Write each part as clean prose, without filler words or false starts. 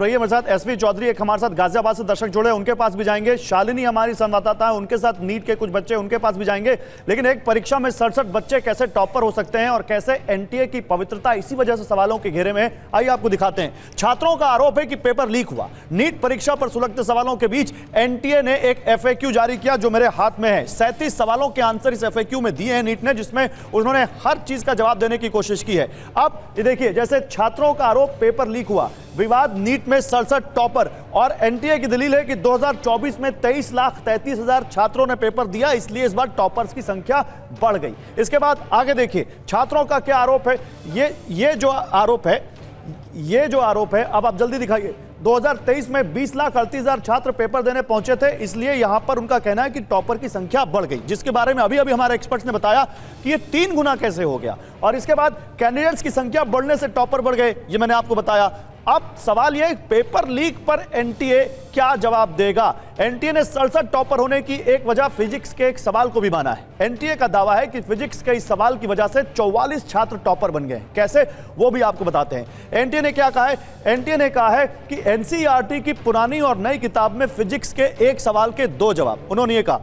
रहिए मेरे साथ। एसवी चौधरी एक हमारे साथ गाजियाबाद से दर्शक जुड़े, उनके पास भी जाएंगे। शालिनी हमारी संवाददाता है, उनके साथ नीट के कुछ बच्चे, उनके पास भी जाएंगे। लेकिन एक परीक्षा में 67 बच्चे कैसे टॉपर हो सकते हैं और कैसे एनटीए की पवित्रता इसी वजह से सवालों के घेरे में, आइए आपको दिखाते हैं। छात्रों का आरोप है कि पेपर लीक हुआ। नीट परीक्षा पर सुलगते सवालों के बीच एनटीए ने एक एफएक्यू जारी किया जो मेरे हाथ में है। 37 सवालों के आंसर इस एफएक्यू में दिए हैं नीट ने, जिसमें उन्होंने हर चीज का जवाब देने की कोशिश की है। अब ये देखिए, जैसे छात्रों का आरोप पेपर लीक हुआ, विवाद नीट में 67 टॉपर, और एनटीए की दलील है कि 2024 में 23,33,000 छात्रों ने पेपर दिया, इसलिए इस बार टॉपर्स की संख्या बढ़ गई। इसके बाद आगे देखिए छात्रों का क्या आरोप है। ये जो आरोप है, अब आप जल्दी दिखाइए। 2023 में 20,38,000 छात्र पेपर देने पहुंचे थे, इसलिए यहां पर उनका कहना है कि टॉपर की संख्या बढ़ गई, जिसके बारे में अभी हमारे एक्सपर्ट्स ने बताया कि ये 3 गुना कैसे हो गया। और इसके बाद कैंडिडेट्स की संख्या बढ़ने से टॉपर बढ़ गए, ये मैंने आपको बताया। अब सवाल यह, पेपर लीक पर एनटीए क्या जवाब देगा। एनटीए ने 67 टॉपर होने की एक वजह फिजिक्स के एक सवाल को भी माना है। एनटीए का दावा है कि फिजिक्स के इस सवाल की वजह से 44 छात्र टॉपर बन गए। कैसे, वो भी आपको बताते हैं। एनटीए ने क्या कहा है? एनटीए ने कहा है कि एनसीईआरटी की पुरानी और नई किताब में फिजिक्स के एक सवाल के 2 जवाब, उन्होंने ये कहा,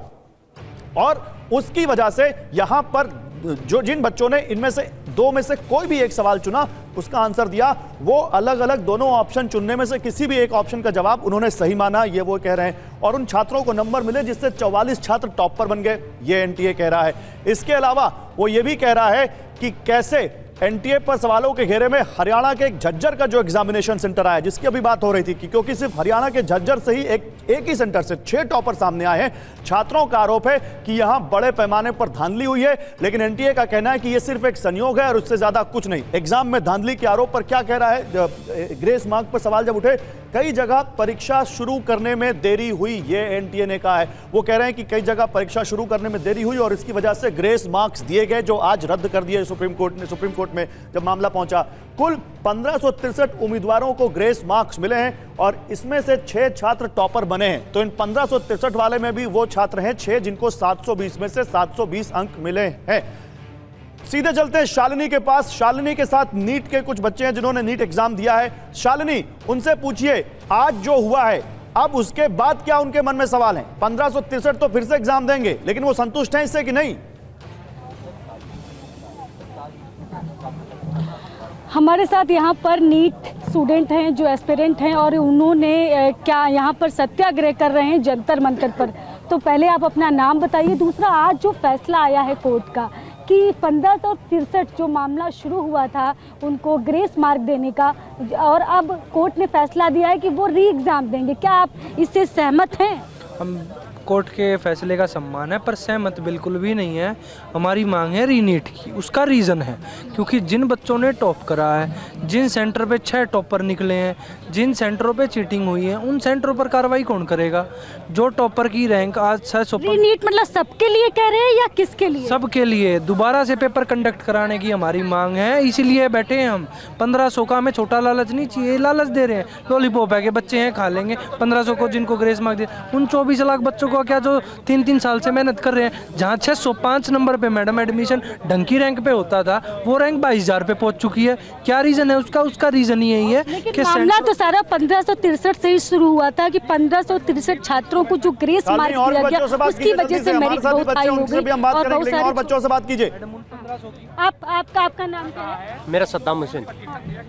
और उसकी वजह से यहां पर जिन बच्चों ने इनमें से 2 में से कोई भी एक सवाल चुना, उसका आंसर दिया, वो अलग अलग दोनों ऑप्शन चुनने में से किसी भी एक ऑप्शन का जवाब उन्होंने सही माना, ये वो कह रहे हैं। और उन छात्रों को नंबर मिले जिससे 44 छात्र टॉपर बन गए, ये एनटीए कह रहा है। इसके अलावा वो ये भी कह रहा है कि कैसे एनटीए पर सवालों के घेरे में हरियाणा के एक झज्जर का जो एग्जामिनेशन सेंटर आया, जिसकी अभी बात हो रही थी, क्योंकि सिर्फ हरियाणा के झज्जर से ही एक ही सेंटर से 6 टॉपर सामने आए हैं। छात्रों का आरोप है कि यहां बड़े पैमाने पर धांधली हुई है, लेकिन एनटीए का कहना है कि यह सिर्फ एक संयोग है और उससे ज्यादा कुछ नहीं। एग्जाम में धांधली के आरोप पर क्या कह रहा है? ग्रेस मार्क पर सवाल जब उठे, कई जगह परीक्षा शुरू करने में देरी हुई, ये एनटीए ने कहा है। वो कह रहे हैं कि कई जगह परीक्षा शुरू करने में देरी हुई और इसकी वजह से ग्रेस मार्क्स दिए गए, जो आज रद्द कर दिए सुप्रीम कोर्ट में जब मामला पहुंचा। कुल 1563 उम्मीदवारों को ग्रेस मार्क्स मिले हैं और इसमें से 6 छात्र टॉपर बने हैं। तो इन 1563 वाले में भी वो छात्र हैं 6 जिनको 720 में से 720 अंक मिले हैं। सीधे चलते हैं शालिनी के पास। शालिनी के साथ नीट के कुछ बच्चे हैं जिन्होंने नीट एग्जाम दिया है। शालिनी, उनसे पूछिए आज जो हुआ है, अब उसके बाद क्या उनके मन में सवाल हैं? 1563 तो फिर से एग्जाम देंगे, लेकिन वो संतुष्ट हैं इससे कि नहीं? हमारे साथ यहाँ पर नीट स्टूडेंट हैं जो एस्पिरेंट हैं, और उन्होंने क्या यहाँ पर सत्याग्रह कर रहे हैं जंतर मंतर पर। तो पहले आप अपना नाम बताइए। दूसरा, आज जो फैसला आया है कोर्ट का कि 1563 जो मामला शुरू हुआ था उनको ग्रेस मार्क देने का, और अब कोर्ट ने फैसला दिया है कि वो री एग्ज़ाम देंगे, क्या आप इससे सहमत हैं? हम कोर्ट के फैसले का सम्मान है, पर सहमत बिल्कुल भी नहीं है। हमारी मांग है रीनीट की। उसका रीज़न है क्योंकि जिन बच्चों ने टॉप करा है, जिन सेंटर पे 6 टॉपर निकले हैं, जिन सेंटरों पे चीटिंग हुई है, उन सेंटरों पर कार्रवाई कौन करेगा? जो टॉपर की रैंक आज 600 रीनीट मतलब सबके लिए कह रहे हैं या किसके लिए? सबके लिए दोबारा से पेपर कंडक्ट कराने की हमारी मांग है, इसीलिए बैठे हैं हम। 1500 का हमें छोटा लालच नहीं चाहिए, लालच दे रहे हैं। लॉलीपॉप है कि बच्चे हैं खा लेंगे। 1500 को जिनको ग्रेस मार्क दे, उन 24 लाख बच्चों को क्या जो 3-3 साल से मेहनत कर रहे हैं, जहां 605 नंबर पे मैडम एडमिशन ढंग की रैंक पे होता था, वो रैंक 22,000 पे पहुंच चुकी है। क्या रीजन है उसका रीजन यही है कि मामला तो सारा 1563 से ही शुरू हुआ था कि 1563 छात्रों को जो ग्रेस मार्क दिया गया, उसकी वजह से मेरिट बहुत हाई हो गई और बहुत सारे बच्चों से बात कीजिए। आपका नाम क्या है? मेरा सद्दाम हुसैन।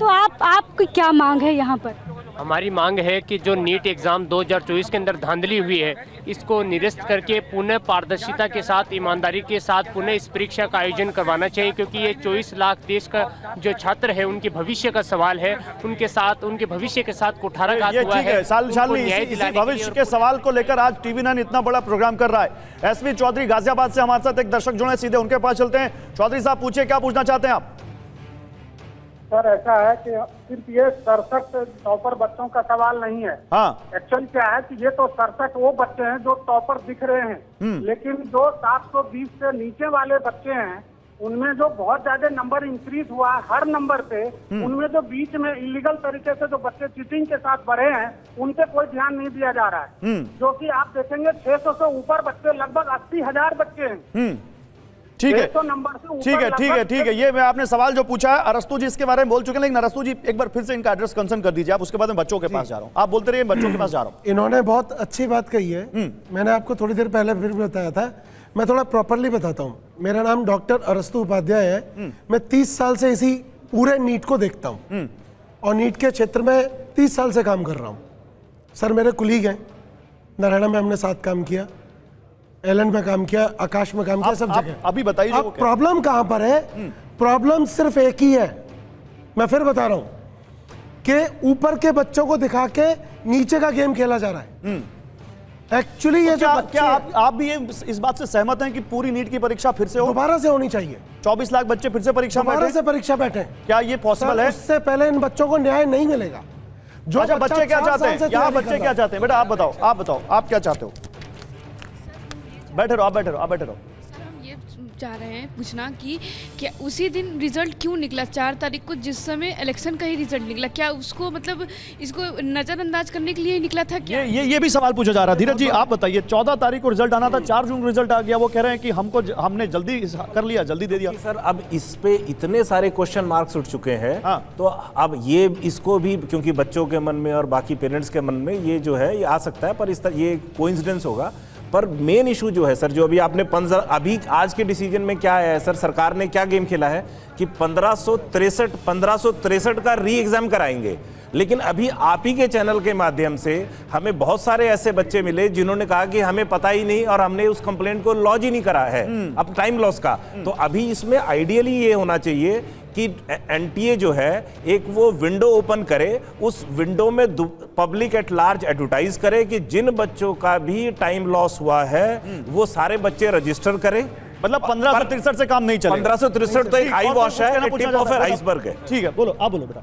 तो आपकी क्या मांग है यहाँ पर? हमारी मांग है कि जो नीट एग्ज़ाम 2024 के अंदर धांधली हुई है, इसको निरस्त करके पुनः पारदर्शिता के साथ, ईमानदारी के साथ पुनः इस परीक्षा का आयोजन करवाना चाहिए, क्योंकि ये 24 लाख देश का जो छात्र है उनके भविष्य का सवाल है। उनके भविष्य के साथ कुठाराघात हुआ है। इसी भविष्य के सवाल को लेकर आज TV9 इतना बड़ा प्रोग्राम कर रहा है। एसवी चौधरी गाजियाबाद से हमारे साथ एक दर्शक जुड़े, सीधे उनके पास चलते हैं। चौधरी साहब, पूछिए, क्या पूछना चाहते हैं आप? सर, ऐसा है कि सिर्फ ये 67 टॉपर बच्चों का सवाल नहीं है। हाँ, एक्चुअली क्या है कि ये तो 67 वो बच्चे हैं जो टॉपर दिख रहे हैं, लेकिन जो 720 से नीचे वाले बच्चे हैं, उनमें जो बहुत ज्यादा नंबर इंक्रीज हुआ हर नंबर पे, उनमें जो बीच में इलीगल तरीके से जो बच्चे चीटिंग के साथ बढ़े हैं, उन पे कोई ध्यान नहीं दिया जा रहा है। जो कि आप देखेंगे 600 से ऊपर बच्चे, लगभग 80,000 बच्चे हैं। ठीक है 150 नंबर से ऊपर ठीक है ठीक है लगभग ठीक है, ये मैं आपने सवाल जो पूछा है अरस्तु जी इसके बारे में बोल चुके हैं, लेकिन अरस्तु जी एक बार फिर से इनका एड्रेस कंसर्न कर दीजिए आप, उसके बाद मैं बच्चों के पास जा रहा हूं। आप बोलते रहिए, बच्चों के पास जा रहा हूं। इन्होंने बहुत अच्छी बात कही है, मैंने आपको थोड़ी देर पहले फिर भी बताया था, मैं थोड़ा प्रॉपरली बताता हूँ। मेरा नाम डॉक्टर अरस्तु उपाध्याय है, मैं 30 साल से इसी पूरे नीट को देखता हूँ और नीट के क्षेत्र में 30 साल से काम कर रहा हूँ। सर मेरे कुलीग हैं, नारायणा में हमने साथ काम किया, एलन में काम किया, आकाश में काम किया, सब जगह। अभी बताइए अब प्रॉब्लम कहां पर है? प्रॉब्लम सिर्फ एक ही है, मैं फिर बता रहा हूं कि ऊपर के बच्चों को दिखा के नीचे का गेम खेला जा रहा है। एक्चुअली ये जो क्या आप भी इस बात से सहमत हैं कि पूरी नीट की परीक्षा फिर से हो, दोबारा से होनी चाहिए? 24 लाख बच्चे फिर से परीक्षा में दोबारा बैठे? से परीक्षा बैठे, क्या ये पॉसिबल है? उससे पहले इन बच्चों को न्याय नहीं मिलेगा। जो अच्छा, बच्चे क्या 4 चाहते साल से हैं यहाँ, तैयारी बच्चे कर क्या रहा है। चाहते हैं? बेटा आप बताओ आप क्या चाहते हो? बैठे रहो, आप बैठे रहो। सर हम ये चाह रहे हैं पूछना कि क्या उसी दिन रिजल्ट क्यों निकला 4 तारीख को, जिस समय इलेक्शन का ही रिजल्ट निकला? क्या उसको मतलब इसको नज़रअंदाज करने के लिए ही निकला था क्या? ये भी सवाल पूछा जा रहा है। धीरज जी आप बताइए, 14 तारीख को रिजल्ट आना था, 4 जून को रिजल्ट आ गया, वो कह रहे हैं कि हमने जल्दी कर लिया, जल्दी दे दिया। सर अब इस पे इतने सारे क्वेश्चन मार्क्स उठ चुके हैं, हाँ। तो अब ये इसको भी क्योंकि बच्चों के मन में और बाकी पेरेंट्स के मन में ये जो है ये आ सकता है, पर इस तरह ये कोइंसिडेंस होगा। पर मेन इशू जो है सर, जो अभी आपने अभी आज के डिसीजन में क्या है सर, सरकार ने क्या गेम खेला है कि 1563 का री एग्जाम कराएंगे। लेकिन अभी आप ही के चैनल के माध्यम से हमें बहुत सारे ऐसे बच्चे मिले जिन्होंने कहा कि हमें पता ही नहीं और हमने उस कंप्लेंट को लॉन्च ही नहीं करा है अब टाइम लॉस का। तो अभी इसमें आइडियली ये होना चाहिए कि एनटीए जो है एक वो विंडो ओपन करे, उस विंडो में पब्लिक एट लार्ज एडवर्टाइज करे कि जिन बच्चों का भी टाइम लॉस हुआ है वो सारे बच्चे रजिस्टर करें। मतलब 1563 से काम नहीं चलेगा। 1563 तो एक आई वॉश है, टिप ऑफ आइसबर्ग है। ठीक है, बोलो आप बोलो बेटा।